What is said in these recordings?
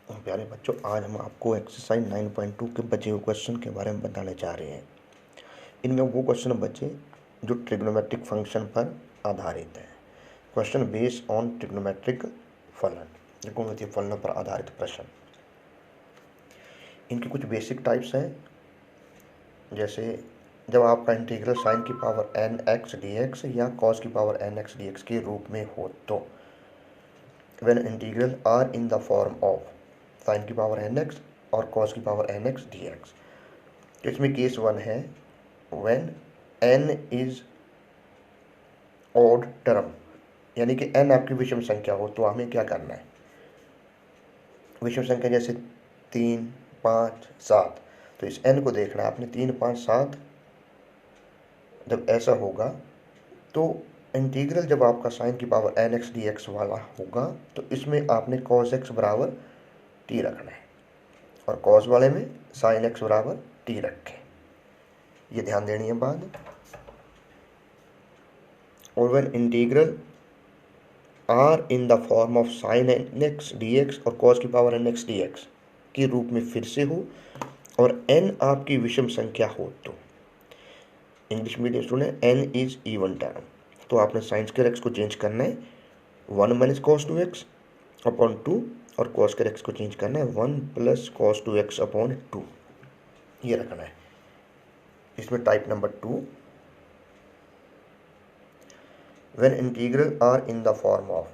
प्यारे बच्चों, आज हम आपको एक्सरसाइज 9.2 के बचे हुए क्वेश्चन के बारे में बताने जा रहे हैं। इनमें वो क्वेश्चन बचे जो ट्रिग्नोमेट्रिक फंक्शन पर आधारित है। क्वेश्चन बेस्ड ऑन ट्रिग्नोमेट्रिक फलन, त्रिकोणमितीय फलनों पर आधारित प्रश्न। इनकी कुछ बेसिक टाइप्स हैं, जैसे जब आपका इंटीग्रल साइन की power N x d x या कॉस की power N x d x के रूप में हो तो when integral are in the form of sine की पावर एन एक्स और कॉस की power N x d x. तो इसमें केस वन है when n is odd term, यानी कि एन आपकी विषम संख्या हो तो हमें क्या करना है। विषम संख्या जैसे 3, 5, 7, तो इस एन को देखना है आपने। 3, 5, 7 जब ऐसा होगा तो इंटीग्रल जब आपका साइन की power N x d x वाला होगा तो इसमें आपने कॉस एक्स बराबर टी रखना है और कॉस वाले में साइन एक्स बराबर टी रखें। ये ध्यान देनी है बात। और when integral are in the form of sine n x d x और कॉस की power N x d x के रूप में फिर से हो और एन आपकी विषम संख्या हो तो English medium student n is even term, तो आपने साइन स्क्वायर एक्स को चेंज करना है 1 माइनस कॉस 2x अपॉन 2 और कॉस स्क्वायर एक्स को चेंज करना है 1 प्लस कॉस 2x अपॉन 2, ये रखना है। इसमें type number 2 when integral are in the form of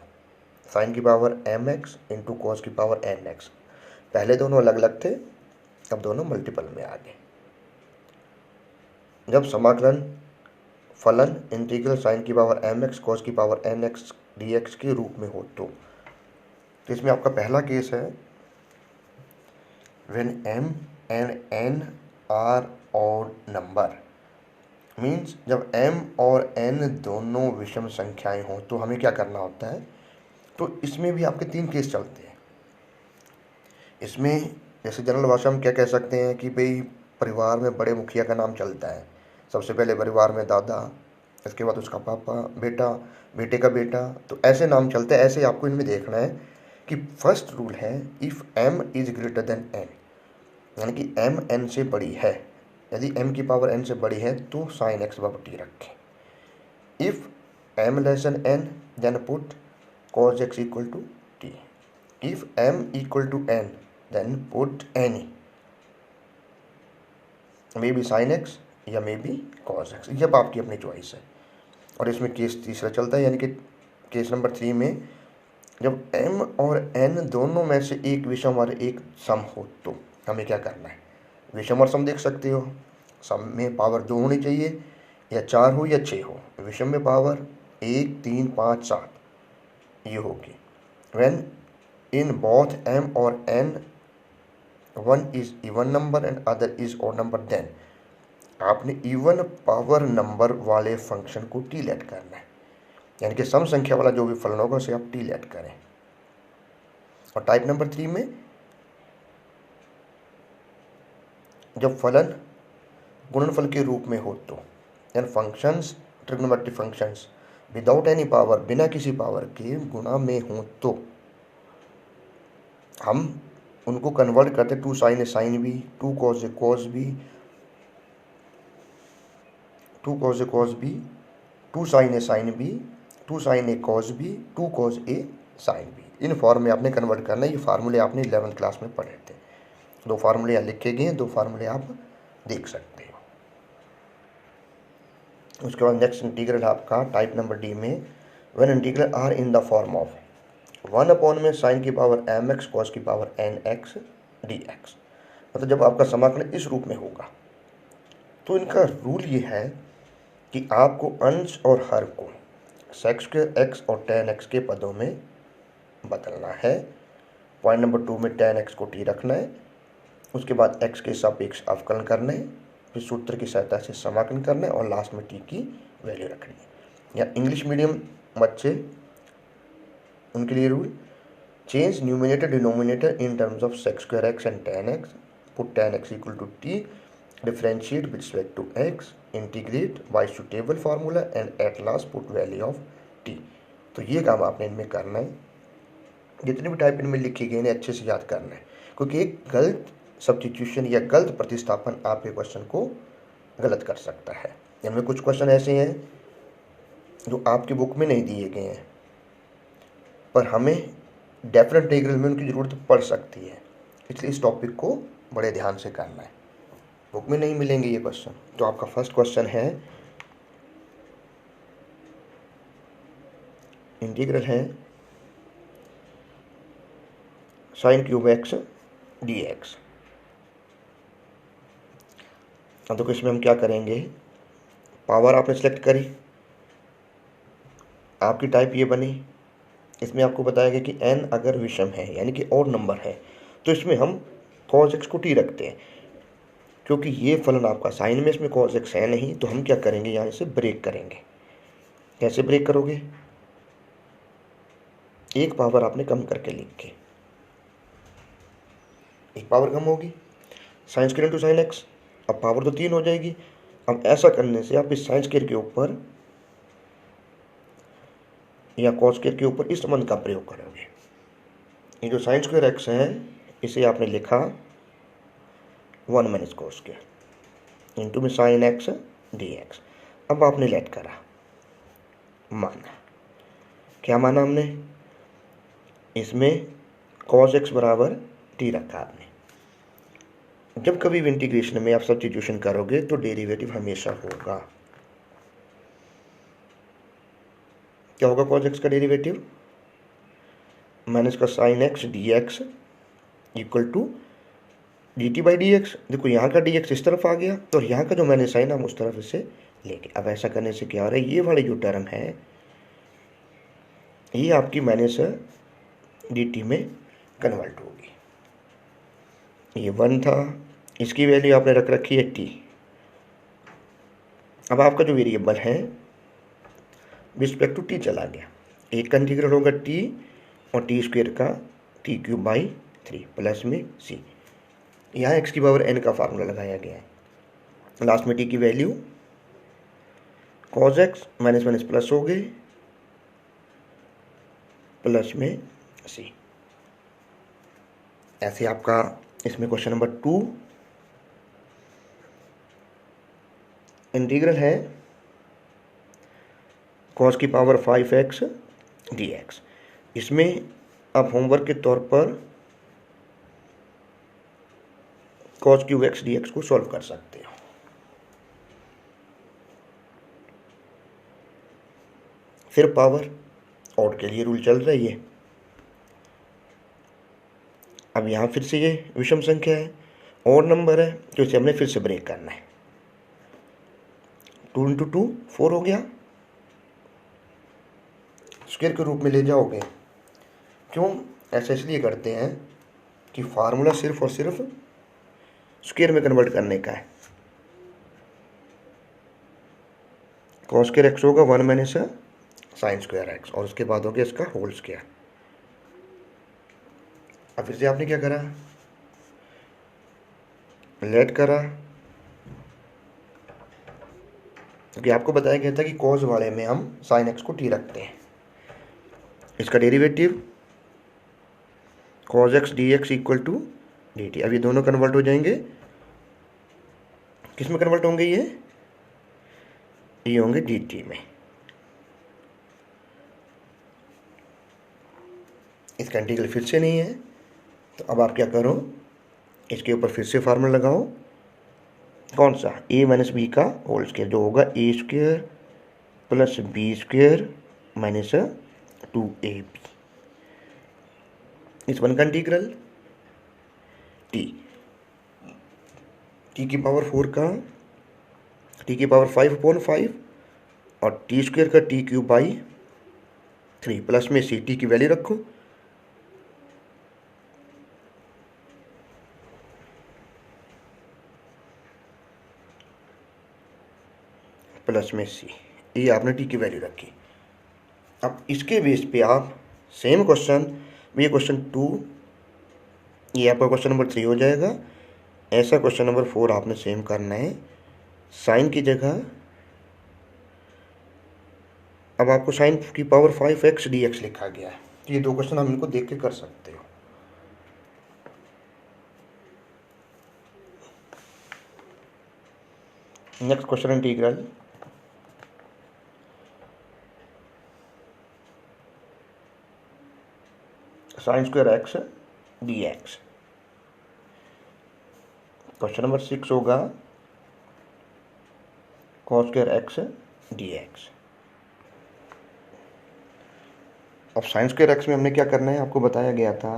sine की power M X into cos की पावर एन एक्स। पहले दोनों अलग अलग थे, अब दोनों मल्टीपल में आ गए। जब समाकलन फलन इंटीग्रल साइन की पावर एम एक्स कॉस की power N x d x के रूप में हो तो इसमें आपका पहला केस है when m and n are odd number, means जब m और n दोनों विषम संख्याएं हों तो हमें क्या करना होता है। तो इसमें भी आपके 3 केस चलते हैं। इसमें जैसे जनरल भाषा में क्या कह सकते हैं कि भाई परिवार में बड़े मुखिया का नाम चलता है। सबसे पहले परिवार में दादा, इसके बाद उसका पापा, बेटा, बेटे का बेटा, तो ऐसे नाम चलते हैं। ऐसे आपको इनमें देखना है कि फर्स्ट रूल है if m is greater than n, यानी कि m n से बड़ी है। यदि m की पावर n से बड़ी है तो साइन एक्स बराबर टी रखें। If m less than n then put cos x equal to t. If m equal to n then put any, may be sine x या मे बी कॉस एक्स, जब आपकी अपनी choice है। और इसमें case तीसरा चलता है, यानी कि केस नंबर 3 में जब m और n दोनों में से एक विषम और एक सम हो तो हमें क्या करना है। विषम और सम देख सकते हो, सम में पावर 2 होनी चाहिए या 4 हो या 6 हो। विषम में पावर 1, 3, 5, 7 ये होगी। व्हेन इन बोथ m और n one is even number and other is odd number, then आपने इवन पावर नंबर वाले फंक्शन को टी लेट करना है, यानी कि सम संख्या वाला जो भी फलन होगा उसे आप टी लेट करें। और टाइप नंबर 3 में जब फलन गुणनफल के रूप में हो तो, यानी functions trigonometric functions without any power, बिना किसी पावर के गुणा में हो तो हम उनको कन्वर्ट करते 2 sine A sine B, 2 cos A cos B, 2 cos A cos B, 2 sine A sine B, 2 sine A cos B, 2 cos A sine B. इन फॉर्म में आपने कन्वर्ट करना है। ये फार्मूले आपने 11th क्लास में पढ़े थे। 2 फार्मूले यहाँ लिखे गए हैं, 2 फार्मूले आप देख सकते हो। उसके बाद नेक्स्ट इंटीग्रल आपका टाइप नंबर डी में when integral are in the form of 1 upon में साइन की पावर एम एक्स कॉस की power N x d x, मतलब जब आपका समाकलन इस रूप में होगा तो इनका रूल ये है कि आपको अंश और हर को सेक स्क्वायर एक्स और टेन एक्स के पदों में बदलना है। पॉइंट नंबर 2 में टेन एक्स को टी रखना है, उसके बाद एक्स के सापेक्ष अवकलन करना है, फिर सूत्र की सहायता से समाकलन करना है और लास्ट में टी की वैल्यू रखनी है। या इंग्लिश मीडियम बच्चे उनके लिए rule change numerator denominator in terms of sec square x and tan x, put tan x equal to t, differentiate with respect to x, integrate by suitable formula and at last put value of t। तो ये काम आपने इनमें करना है। जितनी भी type इनमें लिखी गई इन्हें अच्छे से याद करना है, क्योंकि एक गलत सब्स्टिट्यूशन या गलत प्रतिस्थापन आपके क्वेश्चन को गलत कर सकता है। इनमें कुछ क्वेश्चन ऐसे हैं जो आपकी बुक में नहीं दिए गए हैं, पर हमें डेफिनेट इंटीग्रल में उनकी ज़रूरत पड़ सकती है, इसलिए इस टॉपिक को बड़े ध्यान से करना है। बुक में नहीं मिलेंगे ये क्वेश्चन। तो आपका फर्स्ट क्वेश्चन है, इंटीग्रल है sine cube x d x. अब तो इसमें हम क्या करेंगे, पावर आपने सेलेक्ट करी, आपकी टाइप ये बनी। इसमें आपको बताया गया कि n अगर विषम है यानी कि और नंबर है तो इसमें हम cos x को t रखते हैं, क्योंकि ये फलन आपका साइन में इसमें cos x है नहीं, तो हम क्या करेंगे, यहाँ से ब्रेक करेंगे। कैसे ब्रेक करोगे, एक पावर आपने कम करके लिख के, एक पावर कम होगी, sine square into sine x, अब पावर तो 3 हो जाएगी। अब ऐसा करने से आप इस साइन स्क्वायर के ऊपर या कॉस स्क्वायर के ऊपर इस संबंध का प्रयोग करोगे। ये जो साइन स्क्वायर एक्स है इसे आपने लिखा 1 माइनस कॉस स्क्वायर इंटू में साइन एक्स डी एक्स। अब आपने लेट करा, माना, क्या माना हमने, इसमें कॉस एक्स बराबर टी रखा आपने। जब कभी भी इंटीग्रेशन में आप सब्स्टिट्यूशन करोगे तो डेरिवेटिव हमेशा होगा, क्या होगा, कॉस एक्स का डेरिवेटिव माइनस का sine x d x equal to d t by d x. देखो यहाँ का डी एक्स इस तरफ आ गया तो यहाँ का जो मैंने साइन हम उस तरफ इसे लेके, अब ऐसा करने से क्या हो रहा है, ये वाली जो टर्म है ये आपकी माइनस डी टी में कन्वर्ट होगी। ये 1 था, इसकी वैल्यू आपने रख रखी है t। अब आपका जो वेरिएबल है रिस्पेक्ट टू t चला गया, एक का इंटीग्रल होगा t और टी स्क्वायर का टी क्यूब बाई 3 प्लस में c। यहाँ x की पावर n का फार्मूला लगाया गया है, लास्ट में t की value cos x minus minus plus हो गए प्लस में c। ऐसे आपका इसमें क्वेश्चन नंबर 2 इंटीग्रल है cos की पावर 5x dx। इसमें आप होमवर्क के तौर पर cos क्यूब x dx को सॉल्व कर सकते हो। फिर पावर ऑड के लिए रूल चल रही है। अब यहाँ फिर से ये विषम संख्या है, और नंबर है, तो इसे हमने फिर से ब्रेक करना है। 2 इंटू 2 4 हो गया, स्क्वायर के रूप में ले जाओगे। क्यों ऐसा इसलिए करते हैं कि फार्मूला सिर्फ और सिर्फ स्क्वायर में कन्वर्ट करने का है। कॉस स्क्वायर एक्स होगा 1 माइनस साइन स्क्वायर एक्स, और उसके बाद हो गया इसका होल स्क्वायर। अब फिर से आपने क्या करा, लेट करा, क्योंकि आपको बताया गया था कि कॉस वाले में हम साइन एक्स को टी रखते हैं। इसका derivative cos x d x equal to d t. अब ये दोनों कन्वर्ट हो जाएंगे, किस में कन्वर्ट होंगे, ये होंगे डी टी में। इसका इंटीग्रल फिर से नहीं है, तो अब आप क्या करो, इसके ऊपर फिर से फार्मूला लगाओ, कौन सा, a माइनस बी का होल स्क्वायर, जो होगा A square plus B square minus 2ab। इस वन का इंटीग्रल t की पावर 4 का t की पावर 5/5 और टी स्क्वायर का टी क्यूब बाई 3 प्लस में सी, टी की वैल्यू रखो, प्लस में सी, ये आपने टी की वैल्यू रखी। अब इसके बेस पे आप सेम क्वेश्चन, ये क्वेश्चन 2, ये आपका क्वेश्चन नंबर 3 हो जाएगा। ऐसा क्वेश्चन नंबर 4 आपने सेम करना है, साइन की जगह अब आपको साइन की पावर 5x dx लिखा गया है। तो ये 2 क्वेश्चन हम इनको देख के कर सकते हो। Next question integral sign square x d x. Question number 6 होगा cos square x d x. अब साइन स्क्वायर एक्स में हमने क्या करना है, आपको बताया गया था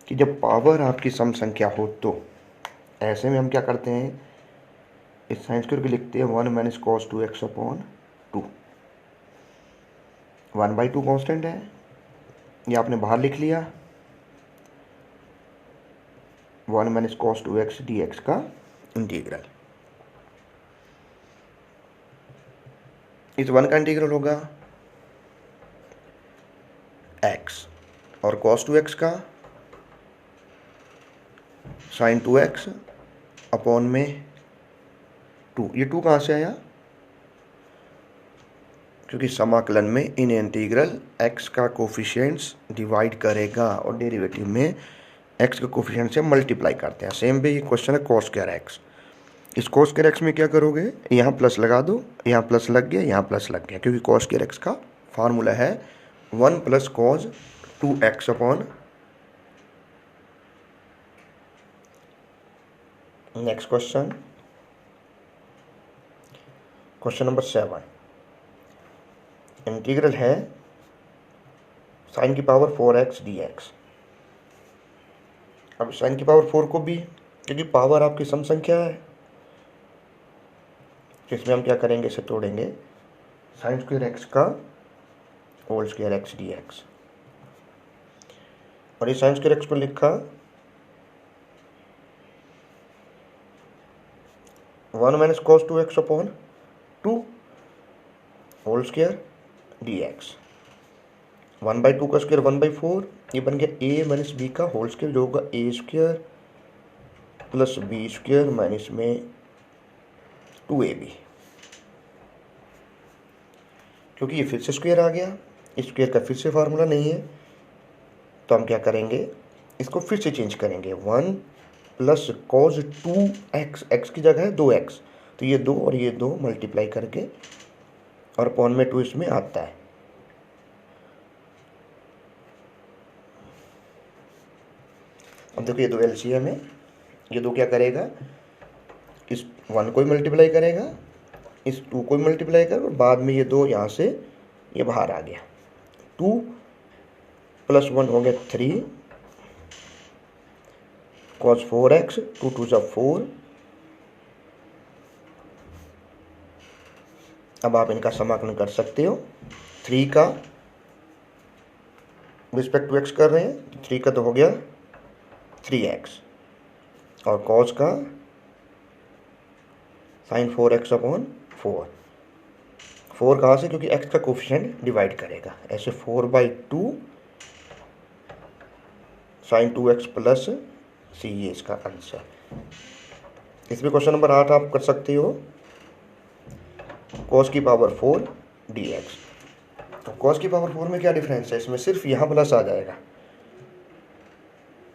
कि जब पावर आपकी सम संख्या हो तो ऐसे में हम क्या करते हैं, इस साइन स्क्वायर को लिखते हैं 1 minus cos 2x upon 2। 1/2 constant है, ये आपने बाहर लिख लिया। 1 माइनस कॉस 2x dx का इंटीग्रल, इस 1 का इंटीग्रल होगा x और कॉस 2x का साइन 2x अपॉन में 2। ये 2 कहाँ से आया, क्योंकि समाकलन में इन इंटीग्रल x का कोफिशिएंट्स डिवाइड करेगा और डेरिवेटिव में x का कोफिशिएंट से मल्टीप्लाई करते हैं। सेम भी ये क्वेश्चन है कॉस स्क्वायर एक्स। इस कॉस स्क्वायर एक्स में क्या करोगे, यहाँ प्लस लगा दो, यहाँ प्लस लग गया, यहाँ प्लस लग गया, क्योंकि कॉस स्क्वायर एक्स का फार्मूला है 1 plus cos 2x upon. Next question, question number 7। Integral है साइन की पावर 4x dx। अब साइन की पावर 4 को भी, क्योंकि पावर आपकी सम संख्या है, तो इसमें हम क्या करेंगे, इसे तोड़ेंगे, साइन स्क्वायर एक्स का होल स्क्वायर एक्स dx। और ये साइन स्क्वायर एक्स को लिखा 1 minus cos 2x upon 2 whole square dx। 1/2 का स्क्वायर 1/4, ये बन गया a माइनस बी का होल स्क्वायर, जो होगा a square plus B square minus में 2ab। क्योंकि ये फिर से स्क्वायर आ गया, इस स्क्वायर का फिर से फार्मूला नहीं है, तो हम क्या करेंगे, इसको फिर से चेंज करेंगे। 1 प्लस कॉस 2x, x की जगह है 2x, तो ये 2 और ये 2 मल्टीप्लाई करके और अपॉन में 2 इसमें आता है। अब देखो ये 2 एलसीएम है, ये 2 क्या करेगा, इस 1 को ही मल्टीप्लाई करेगा, इस 2 को ही मल्टीप्लाई करेगा, और बाद में ये 2 यहाँ से ये बाहर आ गया। 2 प्लस 1 हो गया 3 cos 4x, 2 2 जा 4। अब आप इनका समाकलन कर सकते हो। 3 का रिस्पेक्ट टू x कर रहे हैं, 3 का तो हो गया 3x, और cos का साइन 4x अपॉन 4। 4 कहाँ से, क्योंकि x का कोफिशिएंट डिवाइड करेगा, ऐसे 4/2 साइन 2x प्लस c, ये इसका आंसर। इसमें क्वेश्चन नंबर 8 आप कर सकते हो, cos की पावर 4 dx। तो cos की पावर 4 में क्या डिफरेंस है, इसमें सिर्फ यहाँ प्लस आ जाएगा,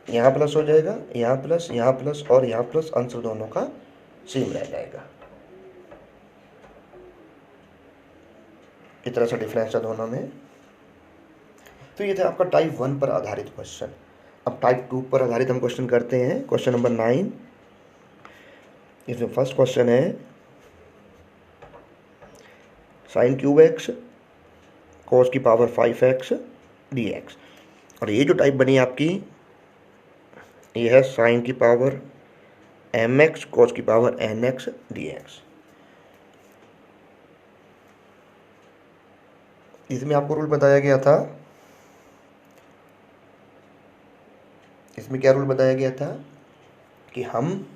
यहाँ प्लस हो जाएगा, यहाँ प्लस और यहाँ प्लस, आंसर दोनों का सेम रह जाएगा। इस तरह से डिफरेंस है दोनों में। तो ये था आपका टाइप 1 पर आधारित क्वेश्चन। अब टाइप 2 पर आधारित हम क्वेश्चन करते हैं। क्वेश्चन नंबर 9, इसमें फर्स्ट क्वेश्चन है साइन क्यूब एक्स कॉस की पावर 5x dx। और ये जो टाइप बनी आपकी, ये है साइन की पावर mx कॉस की पावर nx dx। इसमें आपको रूल बताया गया था, इसमें क्या रूल बताया गया था कि हम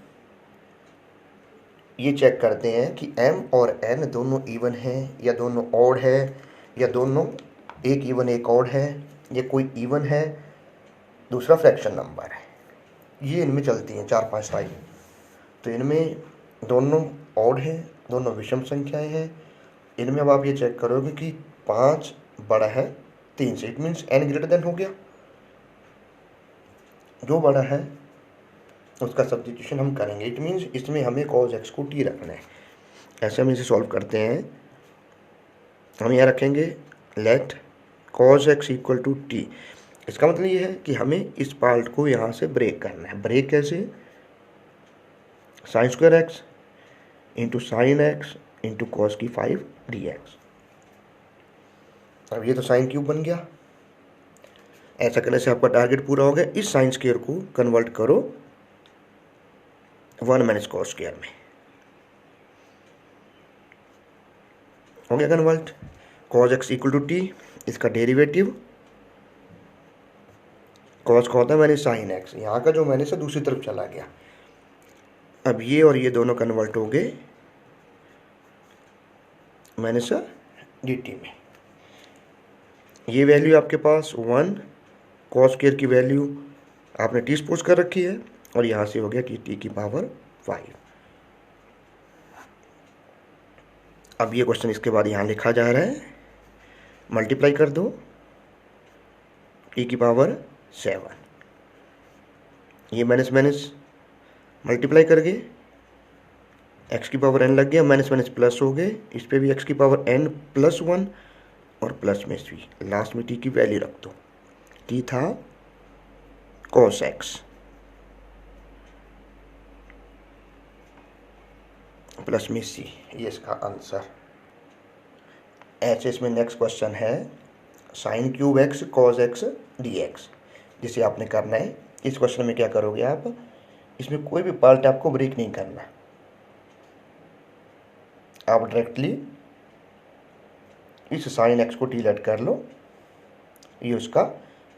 ये चेक करते हैं कि m और n दोनों इवन हैं या दोनों ऑड है, या दोनों एक इवन एक ऑड है, या कोई इवन है दूसरा फ्रैक्शन नंबर है। ये इनमें चलती हैं 4-5 टाइप। तो इनमें दोनों ऑड हैं, दोनों विषम संख्याएं हैं। इनमें अब आप ये चेक करोगे कि 5 बड़ा है 3 से, it means n greater than हो गया, जो बड़ा है उसका सब्स्टिट्यूशन हम करेंगे। इट मीन्स इसमें हमें cos x को t रखना है। ऐसे हम इसे सॉल्व करते हैं। हम यहाँ रखेंगे let cos x equal to t. इसका मतलब ये है कि हमें इस पार्ट को यहाँ से ब्रेक करना है। ब्रेक कैसे? Sign square x into sine x into cos की 5 डी एक्स। अब ये तो साइन क्यूब बन गया। ऐसा करने से आपका टारगेट पूरा हो गया। इस साइन स्क्वायर को कन्वर्ट करो 1 माइनस कॉस स्क्वायर में, हो गया convert. cos x equal to t, इसका डेरिवेटिव cos का होता है मैंने साइन एक्स, यहाँ का जो मैंने से दूसरी तरफ चला गया। अब ये और ये दोनों कन्वर्ट हो गए मैंने से डी टी में। ये वैल्यू आपके पास 1 cos स्क्वायर की वैल्यू आपने टी सपोज कर रखी है, और यहाँ से हो गया कि टी की पावर 5। अब ये क्वेश्चन इसके बाद यहाँ लिखा जा रहा है, मल्टीप्लाई कर दो टी की पावर 7, ये माइनस माइनस मल्टीप्लाई करके एक्स की पावर n लग गया, माइनस माइनस प्लस हो गए, इस पे भी एक्स की पावर n प्लस 1 और प्लस में सी, लास्ट में टी की वैल्यू रख दो। टी था cos x प्लस में सी, ये इसका आंसर। ऐसे इसमें नेक्स्ट क्वेश्चन है sine cube x cos x dx, जिसे आपने करना है। इस क्वेश्चन में क्या करोगे आप, इसमें कोई भी पार्ट आपको ब्रेक नहीं करना, आप डायरेक्टली इस साइन एक्स को टी लेट कर लो, ये उसका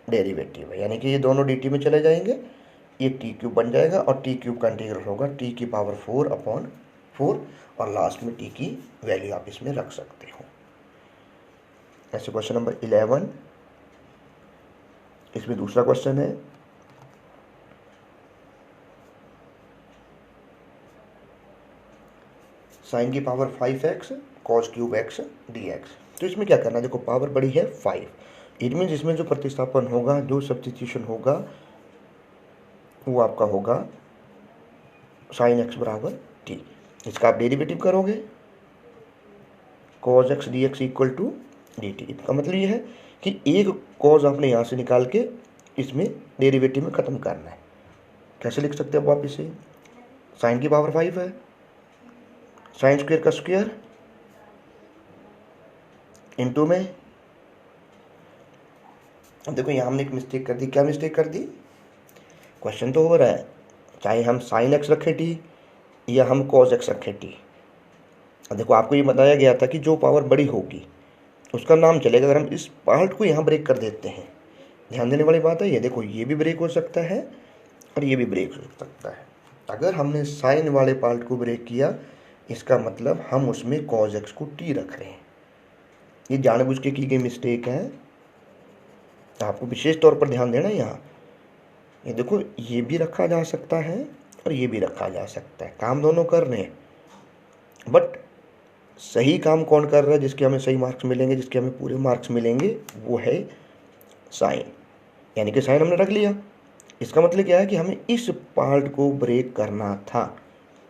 डेरिवेटिव है, यानी कि ये दोनों डी टी में चले जाएंगे, ये टी क्यूब बन जाएगा और टी क्यूब का इंटीग्रल होगा टी की पावर 4/4, और लास्ट में टी की वैल्यू आप इसमें रख सकते हो। ऐसे क्वेश्चन नंबर 11, इसमें दूसरा क्वेश्चन है साइन की power 5x cos cube x dx। तो इसमें क्या करना है, देखो पावर बड़ी है 5, इट मीन्स इसमें जो प्रतिस्थापन होगा, जो सब्स्टिट्यूशन होगा, वो आपका होगा साइन x बराबर t। इसका आप डेरिवेटिव करोगे cos x dx equal to dt। इसका मतलब ये है कि एक cos आपने यहाँ से निकाल के इसमें डेरिवेटिव में ख़त्म करना है। कैसे लिख सकते हो आप इसे, साइन की पावर 5 है, साइन स्क्वायर का स्क्वायर इनटू में, अब देखो यहाँ हमने एक मिस्टेक कर दी। क्या मिस्टेक कर दी, क्वेश्चन तो हो रहा है चाहे हम साइन एक्स रखें टी या हम cos x रखें टी। अब देखो आपको ये बताया गया था कि जो पावर बड़ी होगी उसका नाम चलेगा। अगर हम इस पार्ट को यहाँ ब्रेक कर देते हैं, ध्यान देने वाली बात है ये, देखो ये भी ब्रेक हो सकता है और ये भी ब्रेक हो सकता है। अगर हमने साइन वाले पार्ट को ब्रेक किया, इसका मतलब हम उसमें cos x को टी रख रहे हैं। ये जानबूझ के की गई मिस्टेक है, आपको विशेष तौर पर ध्यान देना है यहाँ। ये देखो ये भी रखा जा सकता है और ये भी रखा जा सकता है, काम दोनों कर रहे हैं, बट सही काम कौन कर रहा है, जिसके हमें सही मार्क्स मिलेंगे, जिसके हमें पूरे मार्क्स मिलेंगे, वो है साइन। यानी कि साइन हमने रख लिया, इसका मतलब क्या है कि हमें इस पार्ट को ब्रेक करना था।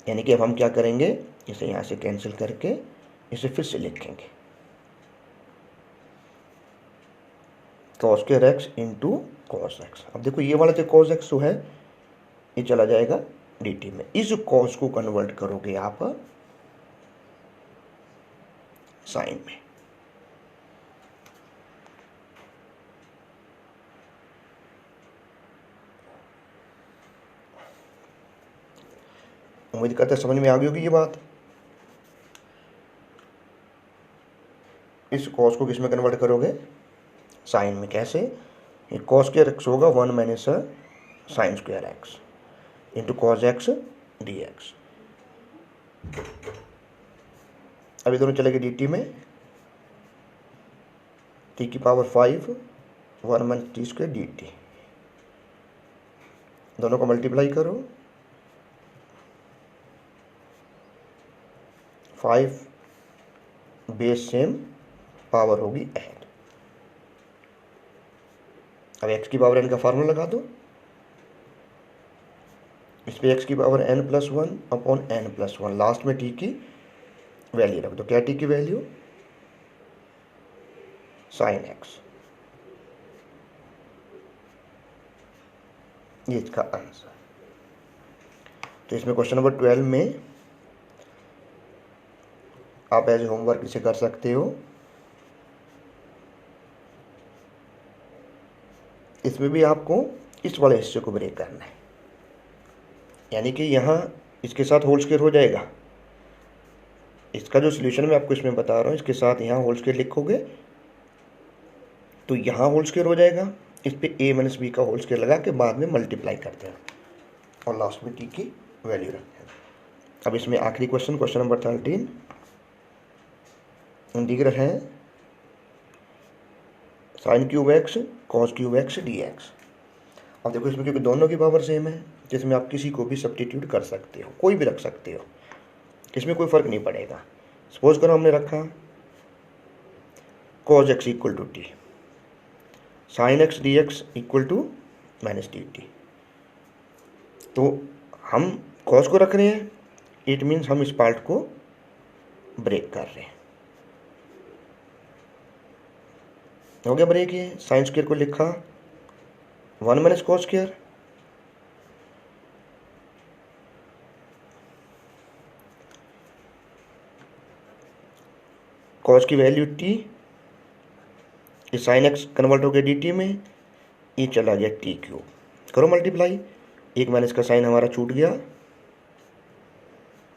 यानी कि अब हम क्या करेंगे, इसे यहाँ से कैंसिल करके इसे फिर से लिखेंगे cos square x into cos x। अब देखो ये वाला जो cos x जो है ये चला जाएगा dt में, इस cos को कन्वर्ट करोगे आप साइन में। उम्मीद करते समझ में आ गई होगी ये बात। इस cos को किस में कन्वर्ट करोगे, साइन में। कैसे, ये cos स्क्वायर एक्स होगा 1 minus sign square x into cos x dx। अभी दोनों चले गए dt में, t की पावर 5 1 माइनस टी स्क्वायर dt, दोनों को मल्टीप्लाई करो, 5 बेस सेम, पावर होगी ऐड। अब एक्स की पावर एन का फार्मूला लगा दो, इस पे एक्स की power n plus one upon n plus one, last में टी की वैल्यू रख दो। क्या टी की वैल्यू? Sine x. ये इसका आंसर। तो इसमें क्वेश्चन नंबर 12 में आप एज होमवर्क इसे कर सकते हो। इसमें भी आपको इस वाले हिस्से को ब्रेक करना है, यानी कि यहाँ इसके साथ होल स्क्वायर हो जाएगा। इसका जो सॉल्यूशन मैं आपको इसमें बता रहा हूँ, इसके साथ यहाँ होल स्क्वायर लिखोगे तो यहाँ होल स्क्वायर हो जाएगा, इस पे a माइनस बी का होल स्क्वायर लगा के बाद में मल्टीप्लाई करते हैं और लास्ट में t की वैल्यू रखते हैं। अब इसमें आखिरी क्वेश्चन, क्वेश्चन नंबर 13, इंटीग्रल है sine cube x cos cube x d x. अब देखो इसमें क्योंकि दोनों की पावर सेम है, जिसमें आप किसी को भी सब्स्टिट्यूट कर सकते हो, कोई भी रख सकते हो, इसमें कोई फ़र्क नहीं पड़ेगा। सपोज करो हमने रखा cos x equal to t, sine x d x equal to minus d t. तो हम कॉस को रख रहे हैं, इट मीन्स हम इस पार्ट को ब्रेक कर रहे हैं। हो गया ब्रेक। ये साइन स्क्वायर को लिखा 1 माइनस कॉस स्क्वायर, कॉस की वैल्यू टी, ये साइन एक्स कन्वर्ट हो गया डी टी में, ये चला गया टी क्यूब। करो मल्टीप्लाई, एक माइनस का साइन हमारा छूट गया,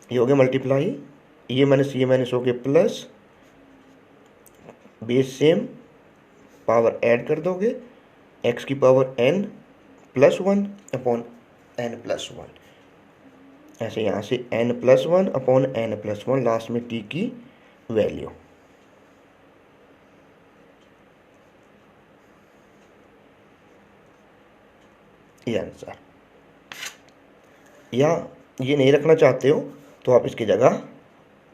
ये हो गया मल्टीप्लाई, ये माइनस हो गया plus, base same, power add कर दोगे, एक्स की power n plus one upon n plus one, ऐसे यहाँ से n plus one upon n plus one, last में t की वैल्यू। ये आंसर। या ये नहीं रखना चाहते हो तो आप इसकी जगह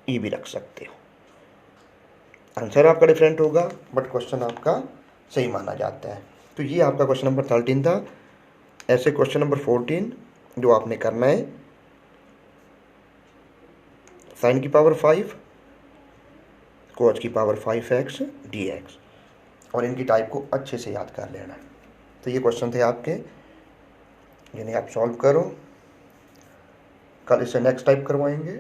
ई भी रख सकते हो। आंसर आपका डिफरेंट होगा बट क्वेश्चन आपका सही माना जाता है। तो ये आपका क्वेश्चन नंबर 13 था। ऐसे क्वेश्चन नंबर 14 जो आपने करना है, साइन की पावर 5 कोस की पावर 5x dx, और इनकी टाइप को अच्छे से याद कर लेना। तो ये क्वेश्चन थे आपके, जिन्हें आप सॉल्व करो। कल इसे नेक्स्ट टाइप करवाएंगे।